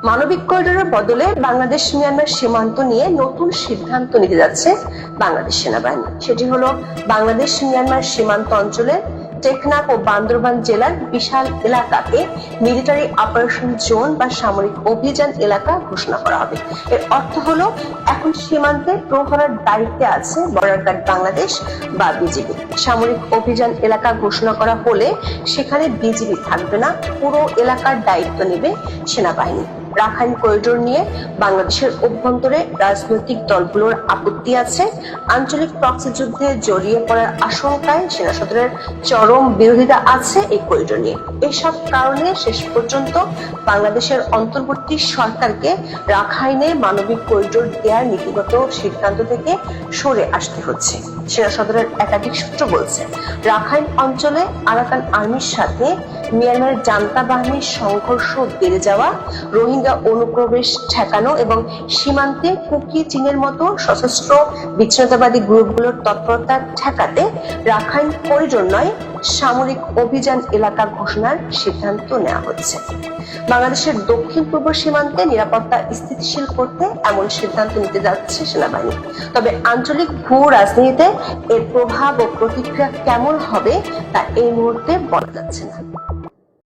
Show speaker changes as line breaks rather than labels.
মানবিক করিডোরের বদলে বাংলাদেশ মিয়ানমার সীমান্ত নিয়ে নতুন সিদ্ধান্ত নিতে যাচ্ছে বাংলাদেশ সেনাবাহিনী। সেটি হলো বাংলাদেশ মিয়ানমার সীমান্ত অঞ্চলে টেকনাফ ও বান্দরবান জেলার বিশাল এলাকাকে মিলিটারি অপারেশন জোন বা সামরিক অভিযান এলাকা ঘোষণা করা হবে। এর অর্থ হলো এখন সীমান্তে প্রহরার দায়িত্বে আছে বর্ডার গার্ড বাংলাদেশ বা বিজিবি। সামরিক অভিযান এলাকা ঘোষণা করা হলে সেখানে বিজিবি থাকবে না, পুরো এলাকার দায়িত্ব নেবে সেনাবাহিনী। রাখাইন করিডোর নিয়ে বাংলাদেশের অভ্যন্তরে রাজনৈতিক দলগুলোর আপত্তি আছে। আঞ্চলিক প্রক্সি যুদ্ধে জড়িয়ে পড়ার আশঙ্কায় সেনা সদরের চরম বিরোধিতা আছে এই করিডোর নিয়ে। এসব কারণে শেষ পর্যন্ত বাংলাদেশের অন্তর্বর্তী সরকারকে রাখাইনে মানবিক করিডোর দেওয়ার নীতিগত সিদ্ধান্ত থেকে সরে আসতে হচ্ছে। সেনা সদরের একাধিক সূত্র বলছে, রাখাইন অঞ্চলে আরাকান আর্মির সাথে মিয়ানমারের জান্তা বাহিনীর সংঘর্ষ বেড়ে যাওয়া, রোহিঙ্গা অনুপ্রবেশ ঠেকানো এবং সীমান্তে কুকি চীনের মতো সশস্ত্র বিচ্ছিন্নতাবাদী গ্রুপগুলোর তৎপরতা ঠেকাতে রাখাইন করিডোর নয়, সামরিক অভিযান এলাকা ঘোষণার সিদ্ধান্ত নেওয়া হচ্ছে। বাংলাদেশের দক্ষিণ পূর্ব সীমান্তে নিরাপত্তা স্থিতিশীল করতে এমন সিদ্ধান্ত নিতে যাচ্ছে সেনাবাহিনী। তবে আঞ্চলিক ভূ রাজনীতিতে এর প্রভাব ও প্রতিক্রিয়া কেমন হবে তা এই মুহূর্তে বলা যাচ্ছে না।